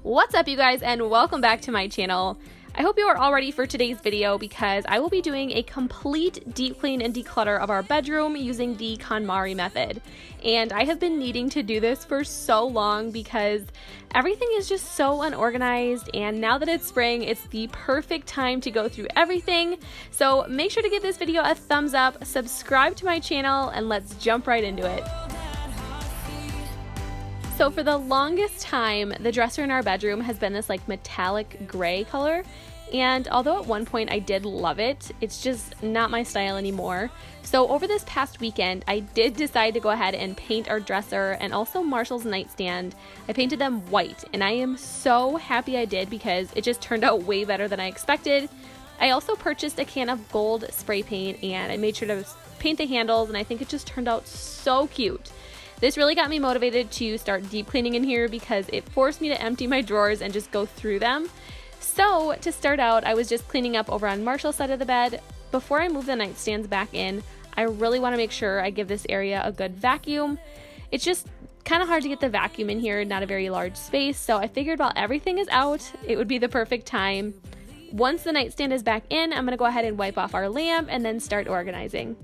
What's up, you guys, and welcome back to my channel. I hope you are all ready for today's video because I will be doing a complete deep clean and declutter of our bedroom using the Konmari method. And I have been needing to do this for so long because everything is just so unorganized, and now that it's spring, it's the perfect time to go through everything. So make sure to give this video a thumbs up, subscribe to my channel, and let's jump right into it. So for the longest time, the dresser in our bedroom has been this like metallic gray color, and although at one point I did love it, it's just not my style anymore. So over this past weekend, I did decide to go ahead and paint our dresser and also Marshall's nightstand. I painted them white, and I am so happy I did because it just turned out way better than I expected. I also purchased a can of gold spray paint, and I made sure to paint the handles, and I think it just turned out so cute. This really got me motivated to start deep cleaning in here because it forced me to empty my drawers and just go through them. So to start out, I was just cleaning up over on Marshall's side of the bed. Before I move the nightstands back in, I really want to make sure I give this area a good vacuum. It's just kind of hard to get the vacuum in here, not a very large space, so I figured while everything is out, it would be the perfect time. Once the nightstand is back in, I'm going to go ahead and wipe off our lamp and then start organizing.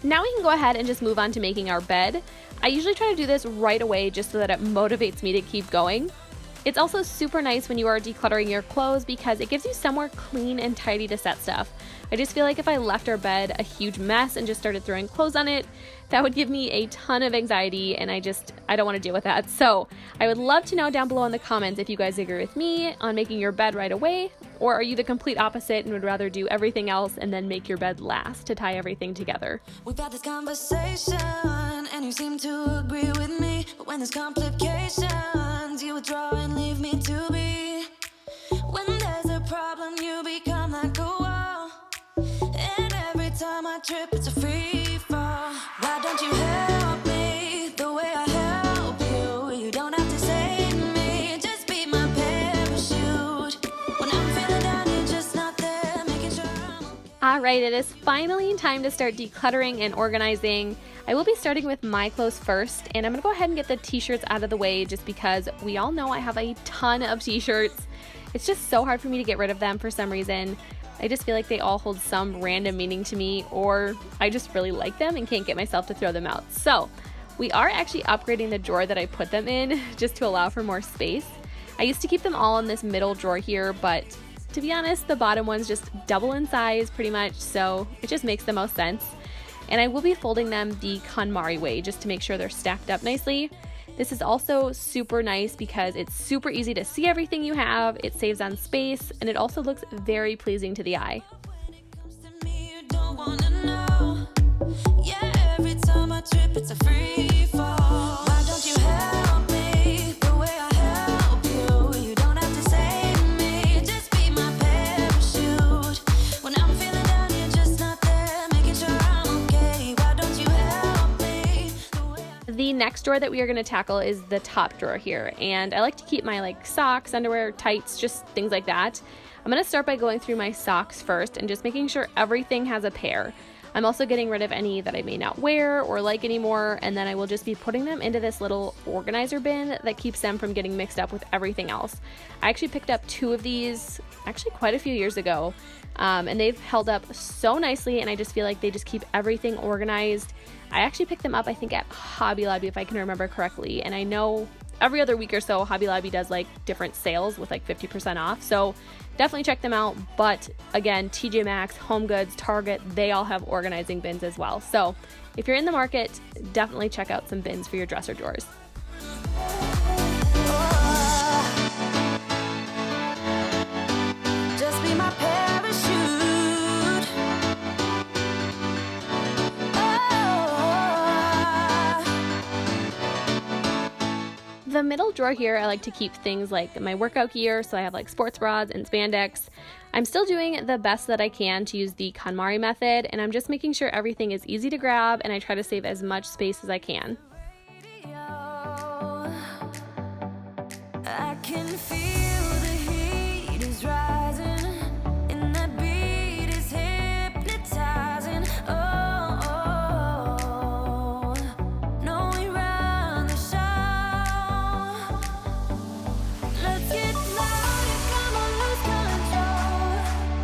Now we can go ahead and just move on to making our bed. I usually try to do this right away just so that it motivates me to keep going. It's also super nice when you are decluttering your clothes because it gives you somewhere clean and tidy to set stuff. I just feel like if I left our bed a huge mess and just started throwing clothes on it, that would give me a ton of anxiety, and I don't want to deal with that. So I would love to know down below in the comments if you guys agree with me on making your bed right away, or are you the complete opposite and would rather do everything else and then make your bed last to tie everything together. We've had this conversation and you seem to agree with me, but when there's complications, you withdraw and leave me to be. When there's a problem, you become like a wall, and every time I trip, it's a free fall. Why don't you help me the way I help you? You don't have to save me, just be my parachute. When I'm feeling down, you're just not there, making sure I'm okay. Alright, it is finally time to start decluttering and organizing. I will be starting with my clothes first, and I'm going to go ahead and get the t-shirts out of the way just because we all know I have a ton of t-shirts. It's just so hard for me to get rid of them for some reason. I just feel like they all hold some random meaning to me, or I just really like them and can't get myself to throw them out. So we are actually upgrading the drawer that I put them in just to allow for more space. I used to keep them all in this middle drawer here, but to be honest, the bottom one's just double in size pretty much, so it just makes the most sense. And I will be folding them the Konmari way just to make sure they're stacked up nicely. This is also super nice because it's super easy to see everything you have, it saves on space, and it also looks very pleasing to the eye. When it comes to me, you don't wanna know. Yeah, every time I trip, it's a free fall. Why don't you help me the way I help you? You don't have to save me, just be my parachute. When I'm feeling down, you're just not there, making sure I'm okay. Why don't you help me the way I... The next drawer that we are going to tackle is the top drawer here, and I like to keep my like socks, underwear, tights, just things like that. I'm going to start by going through my socks first and just making sure everything has a pair. I'm also getting rid of any that I may not wear or like anymore, and then I will just be putting them into this little organizer bin that keeps them from getting mixed up with everything else. I actually picked up 2 of these actually quite a few years ago, and they've held up so nicely, and I just feel like they just keep everything organized. I actually picked them up, I think, at Hobby Lobby, if I can remember correctly, and I know every other week or so Hobby Lobby does like different sales with like 50% off, so definitely check them out. But again, TJ Maxx, Home Goods, Target, they all have organizing bins as well. So if you're in the market, definitely check out some bins for your dresser drawers. Just be my parachute. The middle drawer here, I like to keep things like my workout gear, so I have like sports bras and spandex. I'm still doing the best that I can to use the Konmari method, and I'm just making sure everything is easy to grab, and I try to save as much space as I can. I can feel the heat is rising, and the beat is hypnotizing. Oh, no, we run the show. Let's get louder, come on, lose control.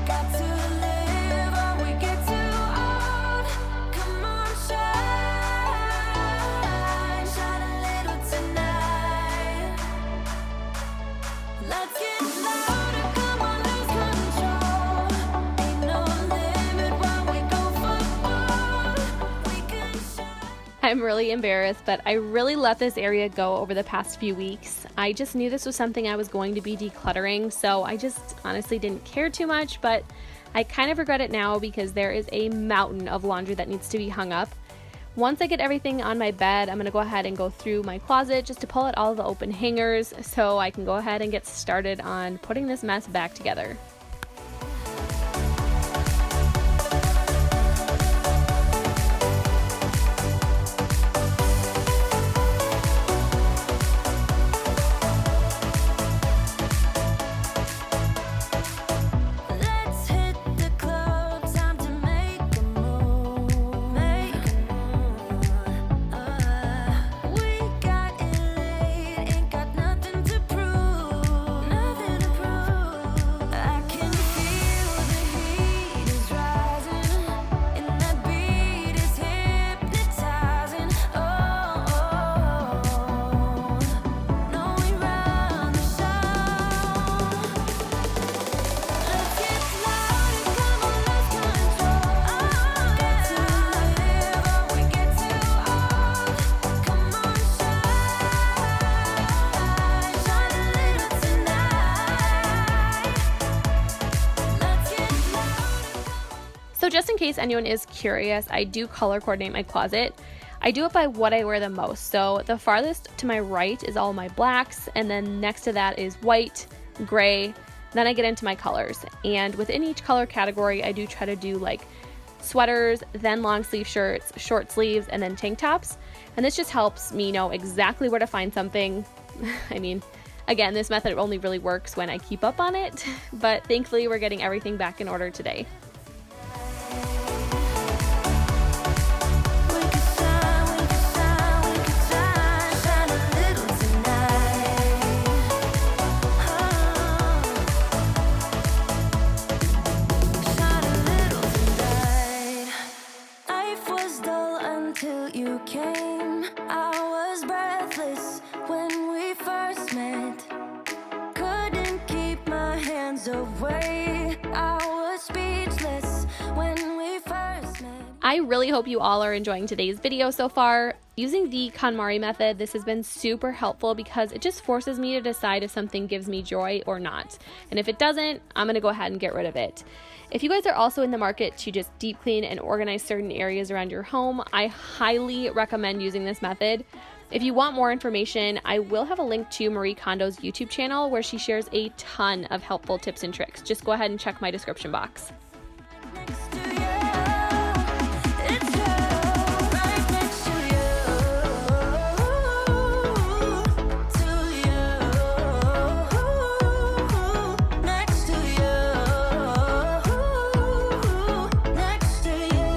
Got to live or we get too old. Come on, shine, shine a little tonight. Let's get louder, come on, lose control. Ain't no limit when we go for gold. We can shine. I'm really embarrassed, but I really let this area go over the past few weeks. I just knew this was something I was going to be decluttering, so I just honestly didn't care too much, but I kind of regret it now because there is a mountain of laundry that needs to be hung up. Once I get everything on my bed, I'm going to go ahead and go through my closet just to pull out all the open hangers so I can go ahead and get started on putting this mess back together. Let's hit the club, time to make a move, make a move. We got it late, ain't got nothing to prove, nothing to prove. I can feel the heat is rising, and the beat is hypnotizing. Oh, no, we run the show. Let's get louder, come on, lose control. Got to live or we get too old. Come on, shine, shine a little tonight. Let's get louder. So just in case anyone is curious, I do color coordinate my closet. I do it by what I wear the most. So the farthest to my right is all my blacks, and then next to that is white, gray. Then I get into my colors. And within each color category, I do try to do like sweaters, then long sleeve shirts, short sleeves, and then tank tops. And this just helps me know exactly where to find something. I mean, again, this method only really works when I keep up on it, but thankfully we're getting everything back in order today. We could shine, we could shine, we could shine, shine a little tonight. Shine a little tonight. Life was dull until you came. I was breathless when we first met. Couldn't keep my hands away. I was speechless when we first met. I really hope you all are enjoying today's video so far. Using the KonMari method, this has been super helpful because it just forces me to decide if something gives me joy or not. And if it doesn't, I'm gonna go ahead and get rid of it. If you guys are also in the market to just deep clean and organize certain areas around your home, I highly recommend using this method. If you want more information, I will have a link to Marie Kondo's YouTube channel where she shares a ton of helpful tips and tricks. Just go ahead and check my description box. Next to you, it's you, right next to you, next to you, next to you.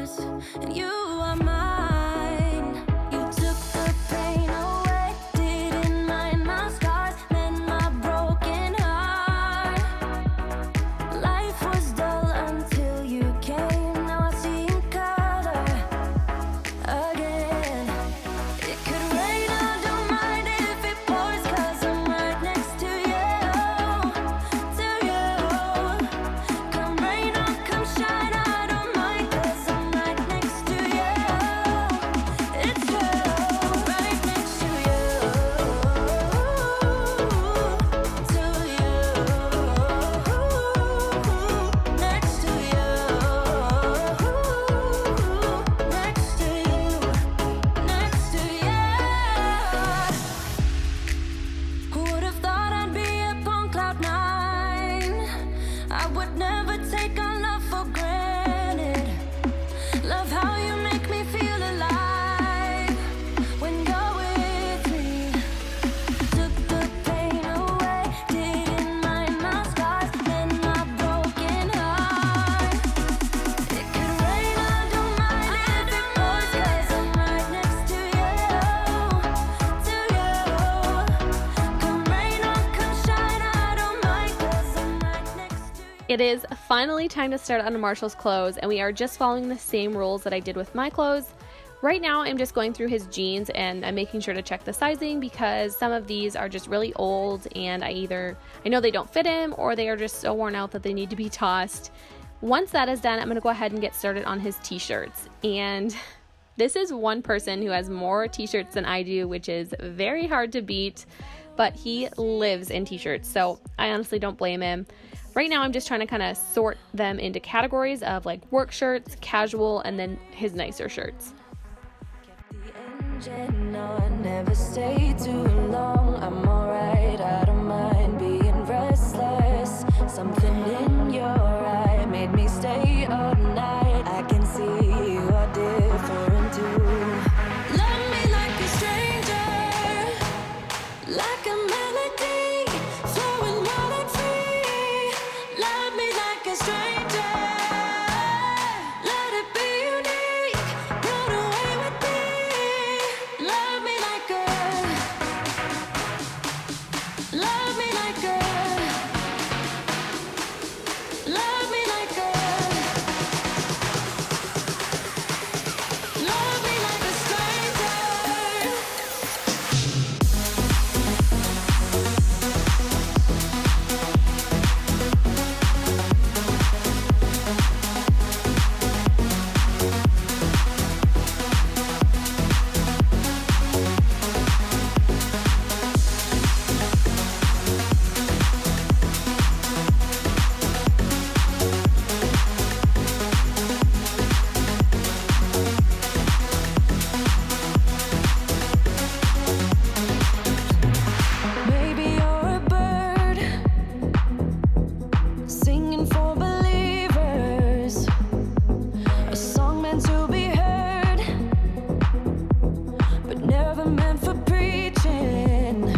scars, and you are mine. You took the pain away, didn't mind my scars, mend my broken heart. Life was dull until you came. Now I see in color again. It could rain, I don't mind if it pours, 'cause I'm right next to you, to you. Come rain or come shine, I don't mind, 'cause I'm right next to you. It's true, right next to you, to you, next to you, next to you, next to you. Who would have thought I'd be up on cloud nine? I would never take our love for granted. Love how you make me feel alive when you're with me. Took the pain away, didn't mind my scars, mend my broken heart. It could rain, I don't mind if it pours, 'cause I'm right next to you, to you. Come rain or come shine, I don't mind, 'cause I'm right next to you. It is finally time to start on Marshall's clothes, and we are just following the same rules that I did with my clothes. Right now, I'm just going through his jeans and I'm making sure to check the sizing because some of these are just really old and I know they don't fit him or they are just so worn out that they need to be tossed. Once that is done, I'm going to go ahead and get started on his t-shirts. And this is one person who has more t-shirts than I do, which is very hard to beat, but he lives in t-shirts, so I honestly don't blame him. Right now, I'm just trying to kind of sort them into categories of like work shirts, casual, and then his nicer shirts. The engine on, never stay too long. I'm alright, I don't mind being restless. Something in your eye made me stay all night. I can see you are different too. Love me like a stranger, like a melody, flowing wild and free. Love me like a stranger, let it be unique, run away with me. Love me like a, love me like a, love me like a, love me like a stranger. Maybe you're a bird singing for believers, a song meant to be heard, but never meant for preaching.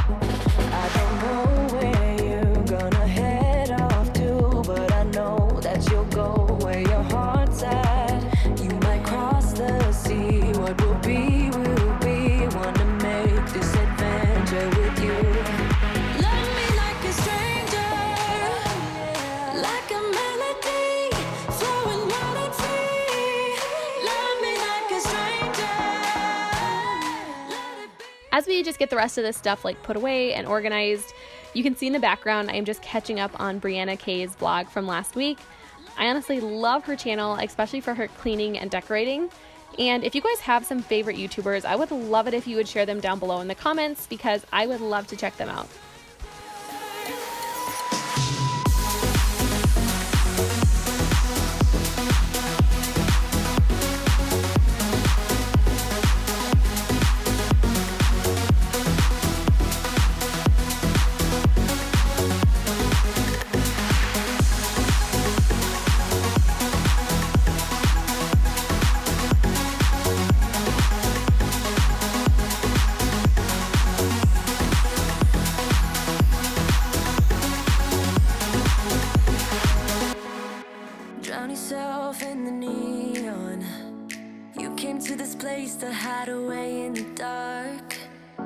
I don't know where you're gonna head off to, but I know that you'll go where your heart's at. You might cross the sea, what will be, will be. Wanna make this adventure with you. Love me like a stranger, like a melody, flowing wild and free. Love me like a stranger, let it be. As we just get the rest of this stuff like put away and organized, you can see in the background I am just catching up on Brianna Kay's vlog from last week. I honestly love her channel, especially for her cleaning and decorating. And if you guys have some favorite YouTubers, I would love it if you would share them down below in the comments because I would love to check them out. to this place to hide away in the dark.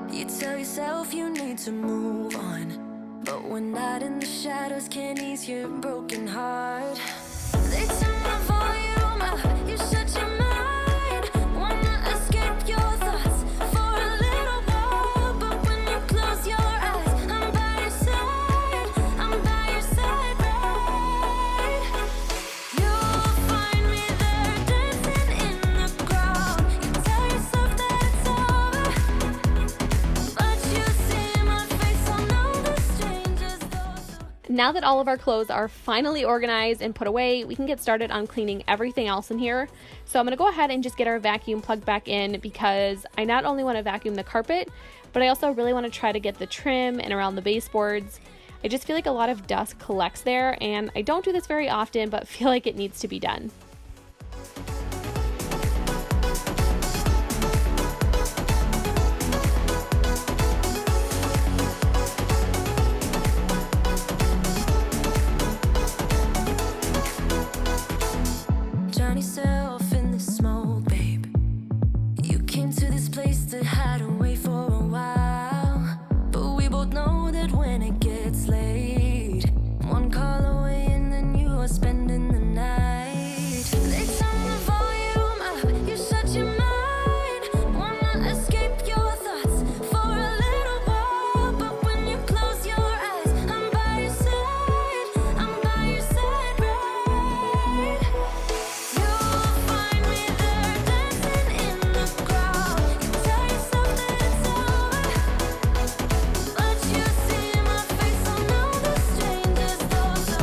You tell yourself you need to move on, but when night in the shadows can't ease your broken heart. They turn the volume up, you shut your mind. Wanna escape your thoughts for a little while, but when you close your eyes, I'm by your side, I'm by your side, right? You'll find me there dancing in the crowd. You tell yourself that it's over, but you see my face on all the strangers. Now that all of our clothes are finally organized and put away, we can get started on cleaning everything else in here. So I'm going to go ahead and just get our vacuum plugged back in, because I not only want to vacuum the carpet, but I also really want to try to get the trim and around the baseboards. I just feel like a lot of dust collects there, and I don't do this very often, but feel like it needs to be done. Drown yourself in the smoke, babe. You came to this place to hide away for a while, but we both know that when it gets late, one call away and then you are spending the night. They turn the volume up, you shut your mind. Wanna escape your thoughts for a little while, but when you close your eyes, I'm by your side, I'm by your side, right? You'll find me there dancing in the crowd. You tell yourself that it's over, but you see my face on all the strangers' doors. So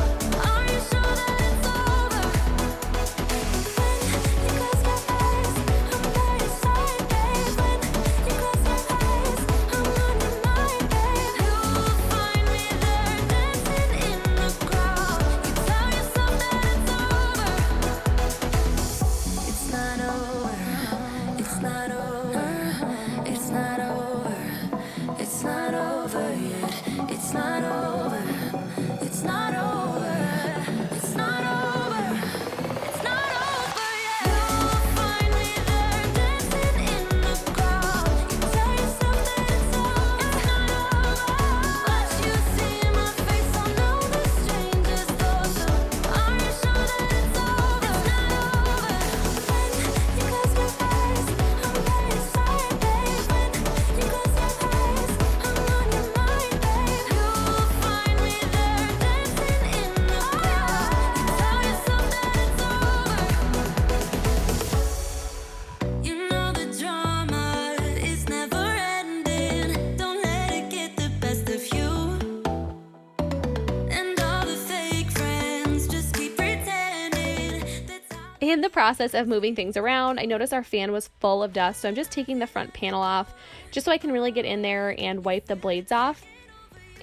are you sure that it's over? When you close your eyes, I'm by your side, babe. When you close your eyes, I'm on your mind, babe. You'll find me there dancing in the crowd. You tell yourself that it's over. It's not over. It's not over. It's not over. It's not over yet. It's not over. It's not over. It's not over. It's not over yet. You'll find me there dancing in the crowd. You tell yourself that it's over. It's not over, but you see my face on all the strangers' doors. So are you sure that it's over? It's not over. When you close your eyes, I'm by your side, babe. When you close your eyes, I'm on your mind, babe. You'll find me there dancing in the crowd. You tell yourself that it's over. You know the drama is never ending. Don't let it get the best of you. And all the fake friends just keep pretending that's how. In the process of moving things around, I noticed our fan was full of dust, so I'm just taking the front panel off just so I can really get in there and wipe the blades off.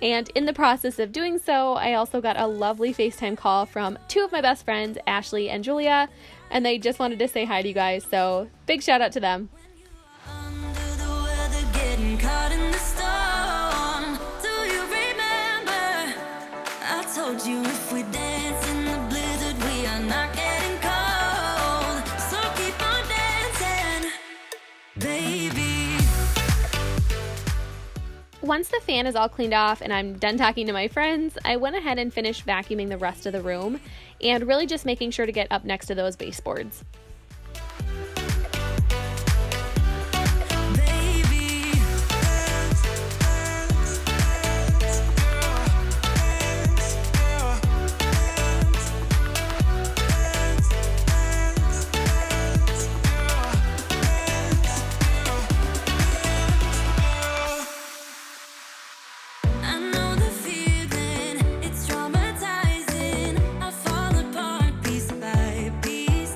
And in the process of doing so, I also got a lovely FaceTime call from two of my best friends, Ashley and Julia, and they just wanted to say hi to you guys, so big shout out to them. Under the weather, getting caught in the storm. Do you remember? I told you if we dance in the blizzard, we are not getting cold. So keep on dancing, baby. Once the fan is all cleaned off and I'm done talking to my friends, I went ahead and finished vacuuming the rest of the room and really just making sure to get up next to those baseboards. I know the feeling, it's traumatizing. I fall apart piece by piece.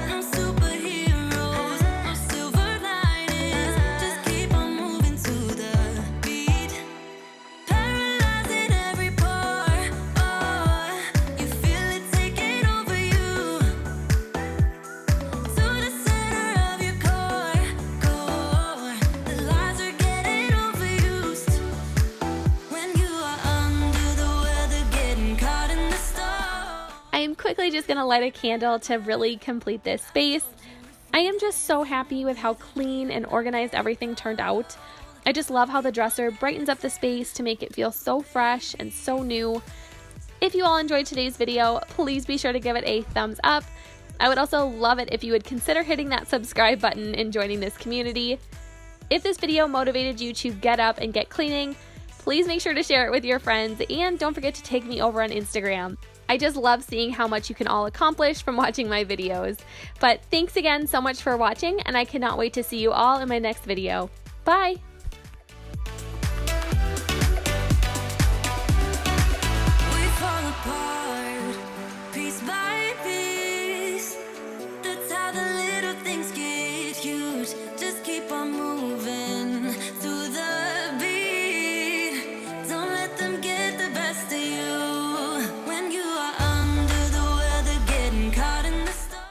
No superheroes, no silver linings. Just keep on moving to the beat. Paralyzing every pore. Oh, you feel it taking over you. To the center of your core. The lies are getting overused. When you are under the weather, getting caught in the storm. I am quickly just going to light a candle to really complete this space. I am just so happy with how clean and organized everything turned out. I just love how the dresser brightens up the space to make it feel so fresh and so new. If you all enjoyed today's video, please be sure to give it a thumbs up. I would also love it if you would consider hitting that subscribe button and joining this community. If this video motivated you to get up and get cleaning, please make sure to share it with your friends, and don't forget to tag me over on Instagram. I just love seeing how much you can all accomplish from watching my videos. But thanks again so much for watching, and I cannot wait to see you all in my next video. Bye!